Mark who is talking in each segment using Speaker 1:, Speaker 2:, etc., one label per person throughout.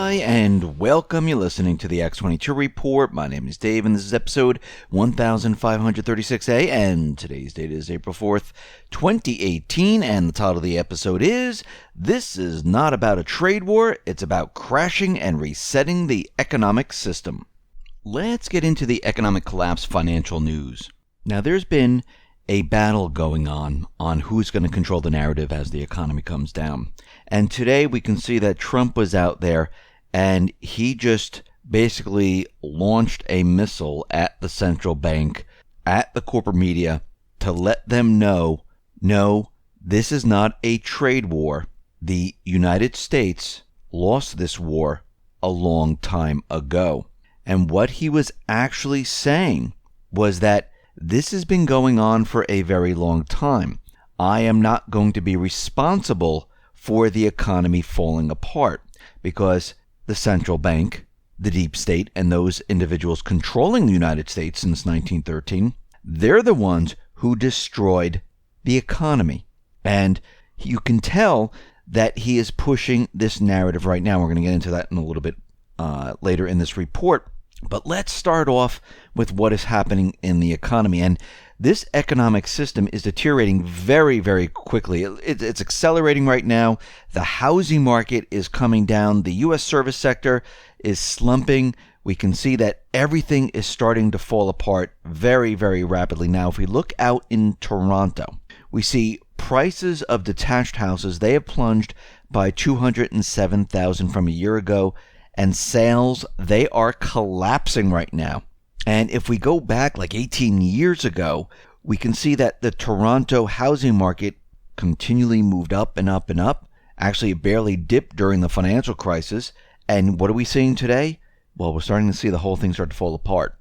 Speaker 1: Hi, and welcome. You're listening to the X22 Report. My name is Dave, and this is episode 1536A, and today's date is April 4th, 2018, and the title of the episode is, This is Not About a Trade War, It's About Crashing and Resetting the Economic System. Let's get into the economic collapse financial news. Now, there's been a battle going on who's going to control the narrative as the economy comes down. And today we can see that Trump was out there and he just basically launched a missile at the central bank, at the corporate media, to let them know, no, this is not a trade war. The United States lost this war a long time ago. And what he was actually saying was that this has been going on for a very long time. I am not going to be responsible for the economy falling apart because the central bank, the deep state, and those individuals controlling the United States since 1913, they're the ones who destroyed the economy. And you can tell that he is pushing this narrative right now. We're going to get into that in a little bit later in this report. But let's start off with what is happening in the economy. And this economic system is deteriorating very, very quickly. It's accelerating right now. The housing market is coming down. The U.S. service sector is slumping. We can see that everything is starting to fall apart very, very rapidly. Now, if we look out in Toronto, we see prices of detached houses, they have plunged by $207,000 from a year ago. And sales, they are collapsing right now. And if we go back like 18 years ago, we can see that the Toronto housing market continually moved up and up and up. Actually, it barely dipped during the financial crisis. And what are we seeing today? Well, we're starting to see the whole thing start to fall apart.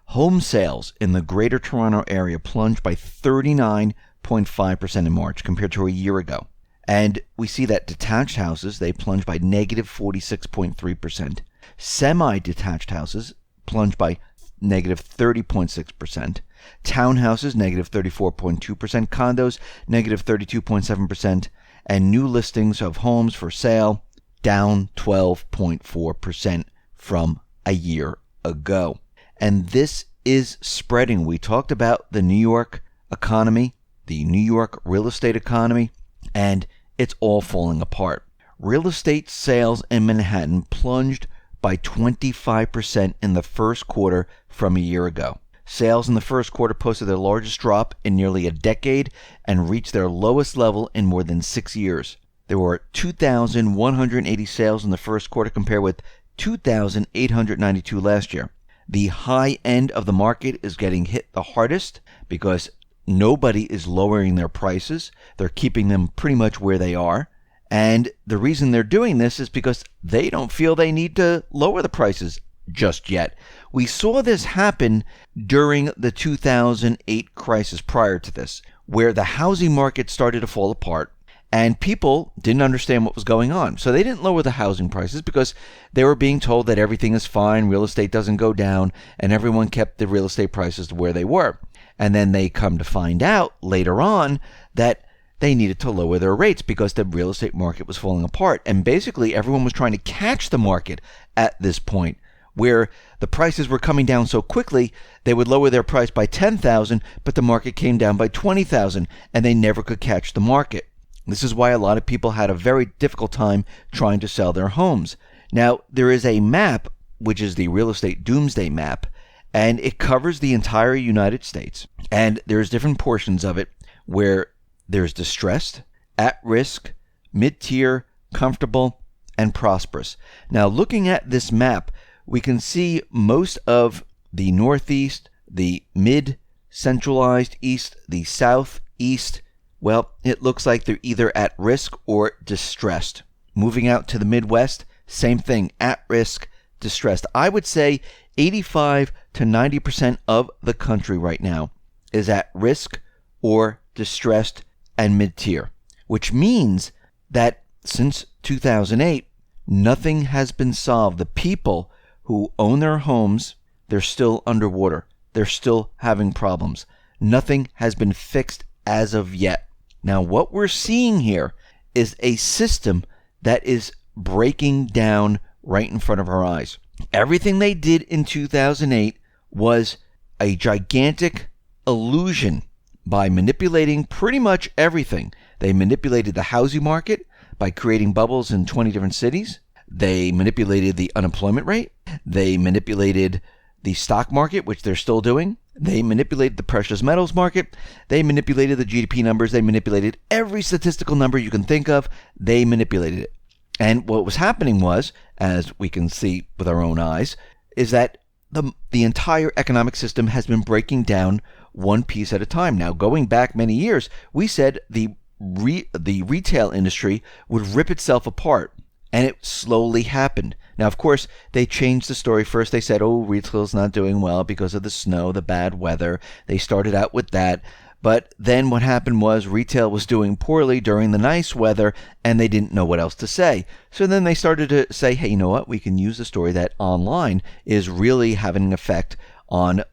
Speaker 1: Home sales in the greater Toronto area plunged by 39.5% in March compared to a year ago. And we see that detached houses, they plunged by negative 46.3%. Semi-detached houses plunged by negative 30.6%. Townhouses, negative 34.2%. Condos, negative 32.7%. And new listings of homes for sale, down 12.4% from a year ago. And this is spreading. We talked about the New York economy, the New York real estate economy, and it's all falling apart. Real estate sales in Manhattan plunged by 25% in the first quarter from a year ago. Sales in the first quarter posted their largest drop in nearly a decade and reached their lowest level in more than 6 years. There were 2,180 sales in the first quarter compared with 2,892 last year. The high end of the market is getting hit the hardest because nobody is lowering their prices. They're keeping them pretty much where they are. And the reason they're doing this is because they don't feel they need to lower the prices just yet. We saw this happen during the 2008 crisis prior to this, where the housing market started to fall apart and people didn't understand what was going on. So they didn't lower the housing prices because they were being told that everything is fine, real estate doesn't go down, and everyone kept the real estate prices to where they were. And then they come to find out later on that they needed to lower their rates because the real estate market was falling apart. And basically everyone was trying to catch the market at this point where the prices were coming down so quickly, they would lower their price by $10,000, but the market came down by $20,000 and they never could catch the market. This is why a lot of people had a very difficult time trying to sell their homes. Now, there is a map, which is the real estate doomsday map, and it covers the entire United States. And there's different portions of it where there's distressed, at risk, mid-tier, comfortable, and prosperous. Now, looking at this map, we can see most of the Northeast, the mid-centralized East, the Southeast. Well, it looks like they're either at risk or distressed. Moving out to the Midwest, same thing, at risk, distressed. I would say 85 to 90% of the country right now is at risk or distressed and mid-tier, which means that since 2008, nothing has been solved. The people who own their homes, they're still underwater. They're still having problems. Nothing has been fixed as of yet. Now, what we're seeing here is a system that is breaking down right in front of our eyes. Everything they did in 2008 was a gigantic illusion by manipulating pretty much everything. They manipulated the housing market by creating bubbles in 20 different cities. They manipulated the unemployment rate. They manipulated the stock market, which they're still doing. They manipulated the precious metals market. They manipulated the GDP numbers. They manipulated every statistical number you can think of. They manipulated it. And what was happening was, as we can see with our own eyes, is that the entire economic system has been breaking down one piece at a time. Now, going back many years, we said the retail industry would rip itself apart, and it slowly happened. Now, of course, they changed the story. First, they said, oh, retail's not doing well because of the snow, the bad weather. They started out with that. But then what happened was retail was doing poorly during the nice weather, and they didn't know what else to say. So then they started to say, hey, you know what? We can use the story that online is really having an effect on,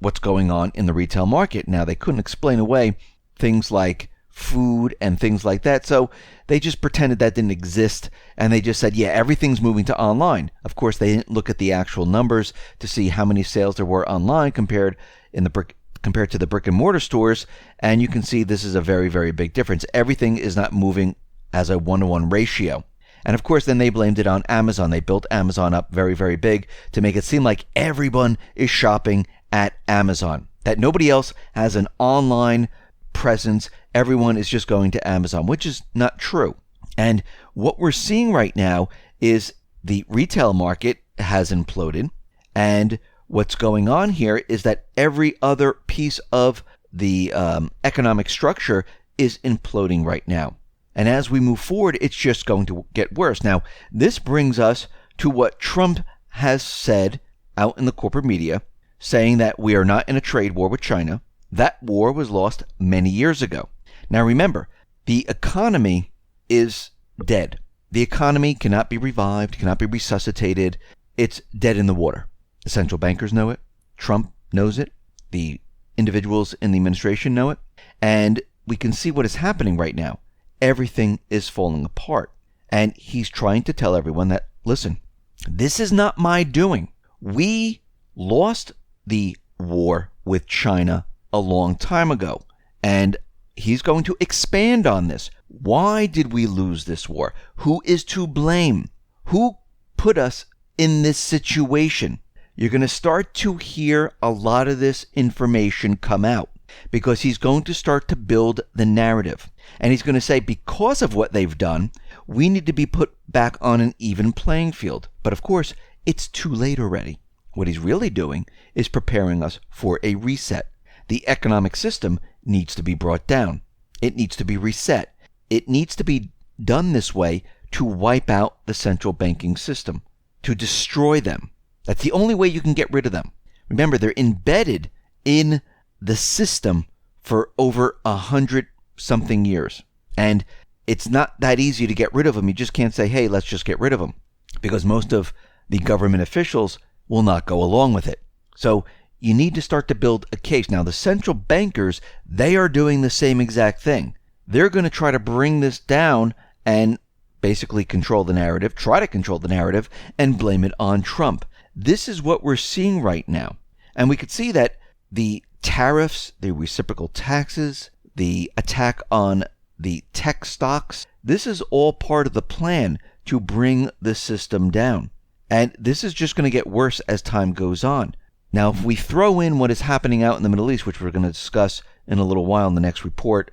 Speaker 1: what's going on in the retail market. Now, they couldn't explain away things like food and things like that. So they just pretended that didn't exist, and they just said, yeah, everything's moving to online. Of course, they didn't look at the actual numbers to see how many sales there were online compared to the brick and mortar stores, and you can see this is a very, very big difference. Everything is not moving as a 1-to-1 ratio. And of course, then they blamed it on Amazon. They built Amazon up very, very big to make it seem like everyone is shopping at Amazon, that nobody else has an online presence. Everyone is just going to Amazon, which is not true. And what we're seeing right now is the retail market has imploded, and what's going on here is that every other piece of the economic structure is imploding right now. And as we move forward, it's just going to get worse. Now, this brings us to what Trump has said out in the corporate media, saying that we are not in a trade war with China. That war was lost many years ago. Now, remember, the economy is dead. The economy cannot be revived, cannot be resuscitated. It's dead in the water. The central bankers know it. Trump knows it. The individuals in the administration know it. And we can see what is happening right now. Everything is falling apart. And he's trying to tell everyone that, listen, this is not my doing. We lost the war with China a long time ago. And he's going to expand on this. Why did we lose this war? Who is to blame? Who put us in this situation? You're going to start to hear a lot of this information come out because he's going to start to build the narrative. And he's going to say, because of what they've done, we need to be put back on an even playing field. But of course, it's too late already. What he's really doing is preparing us for a reset. The economic system needs to be brought down. It needs to be reset. It needs to be done this way to wipe out the central banking system, to destroy them. That's the only way you can get rid of them. Remember, they're embedded in the system for over 100-something years. And it's not that easy to get rid of them. You just can't say, hey, let's just get rid of them. Because most of the government officials will not go along with it. So you need to start to build a case. Now, the central bankers, they are doing the same exact thing. They're going to try to bring this down and basically control the narrative, try to control the narrative, and blame it on Trump. This is what we're seeing right now. And we could see that the tariffs, the reciprocal taxes, the attack on the tech stocks, this is all part of the plan to bring the system down. And this is just going to get worse as time goes on. Now, if we throw in what is happening out in the Middle East, which we're going to discuss in a little while in the next report,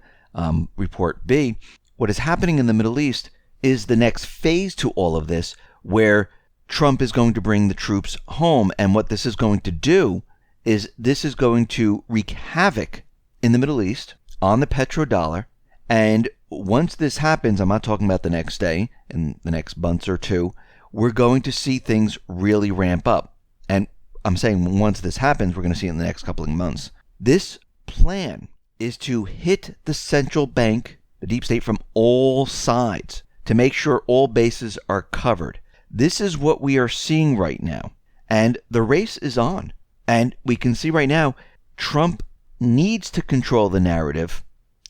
Speaker 1: Report B, what is happening in the Middle East is the next phase to all of this, where Trump is going to bring the troops home. And what this is going to do is this is going to wreak havoc in the Middle East on the petrodollar. And once this happens, I'm not talking about the next day, in the next months or two, we're going to see things really ramp up. And I'm saying once this happens, we're going to see it in the next couple of months. This plan is to hit the central bank, the deep state, from all sides to make sure all bases are covered. This is what we are seeing right now. And the race is on. And we can see right now, Trump needs to control the narrative.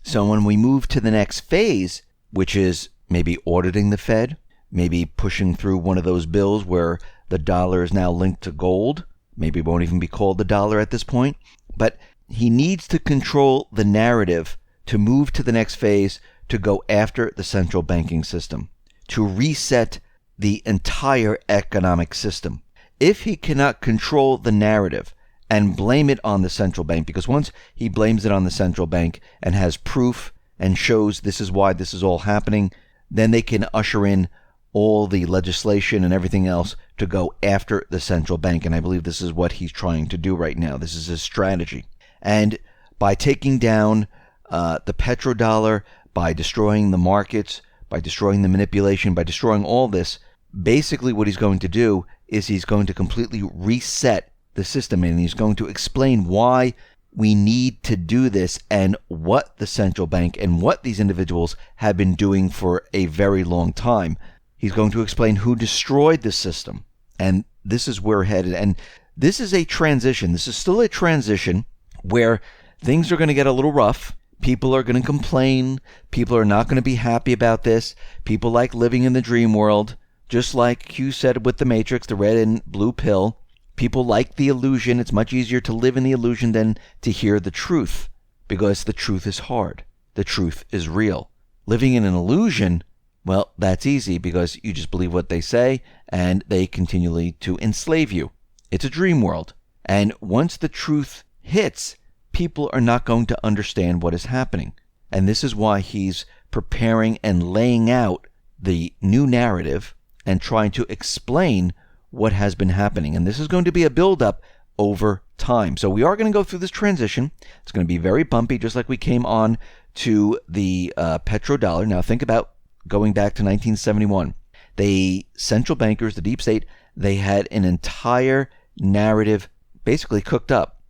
Speaker 1: So when we move to the next phase, which is maybe auditing the Fed, maybe pushing through one of those bills where the dollar is now linked to gold. Maybe it won't even be called the dollar at this point. But he needs to control the narrative to move to the next phase, to go after the central banking system, to reset the entire economic system. If he cannot control the narrative and blame it on the central bank, because once he blames it on the central bank and has proof and shows this is why this is all happening, then they can usher in all the legislation and everything else to go after the central bank. And I believe this is what he's trying to do right now. This is his strategy. And by taking down the petrodollar, by destroying the markets, by destroying the manipulation, by destroying all this, basically what he's going to do is he's going to completely reset the system, and he's going to explain why we need to do this and what the central bank and what these individuals have been doing for a very long time. He's going to explain who destroyed the system, and this is where we're headed. And this is a transition. This is still a transition where things are going to get a little rough. People are going to complain. People are not going to be happy about this. People like living in the dream world. Just like Q said with the Matrix, the red and blue pill. People like the illusion. It's much easier to live in the illusion than to hear the truth, because the truth is hard. The truth is real. Living in an illusion, well, that's easy because you just believe what they say and they continually to enslave you. It's a dream world. And once the truth hits, people are not going to understand what is happening. And this is why he's preparing and laying out the new narrative and trying to explain what has been happening. And this is going to be a build-up over time. So we are going to go through this transition. It's going to be very bumpy, just like we came on to the petrodollar. Now think about going back to 1971. The central bankers, the deep state, they had an entire narrative basically cooked up.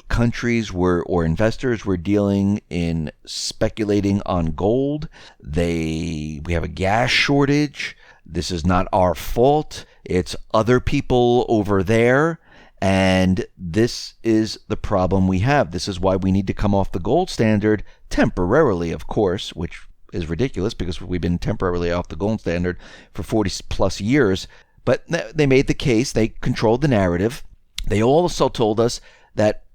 Speaker 1: Countries or investors were dealing in speculating on gold. We have a gas shortage. This is not our fault. It's other people over there. And this is the problem we have. This is why we need to come off the gold standard temporarily, of course, which is ridiculous because we've been temporarily off the gold standard for 40 plus years. But they made the case. They controlled the narrative. They also told us that,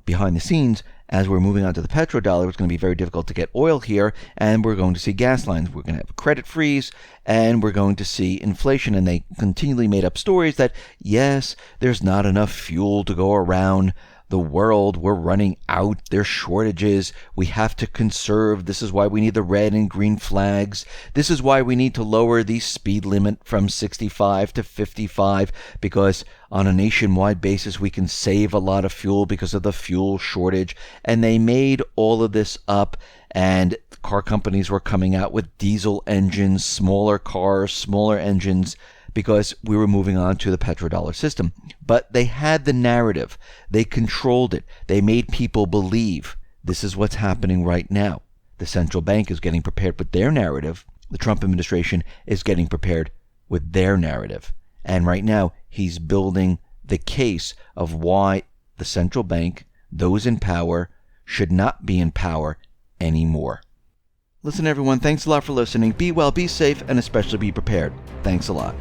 Speaker 1: behind the scenes, as we're moving on to the petrodollar, it's going to be very difficult to get oil here, and we're going to see gas lines. We're going to have a credit freeze, and we're going to see inflation. And they continually made up stories that, yes, there's not enough fuel to go around the world. We're running out. There's shortages. We have to conserve. This is why we need the red and green flags. This is why we need to lower the speed limit from 65 to 55, because on a nationwide basis, we can save a lot of fuel because of the fuel shortage. And they made all of this up, and car companies were coming out with diesel engines, smaller cars, smaller engines, because we were moving on to the petrodollar system. But they had the narrative. They controlled it. They made people believe this is what's happening right now. The central bank is getting prepared with their narrative. The Trump administration is getting prepared with their narrative. And right now, he's building the case of why the central bank, those in power, should not be in power anymore. Listen, everyone, thanks a lot for listening. Be well, be safe, and especially be prepared. Thanks a lot.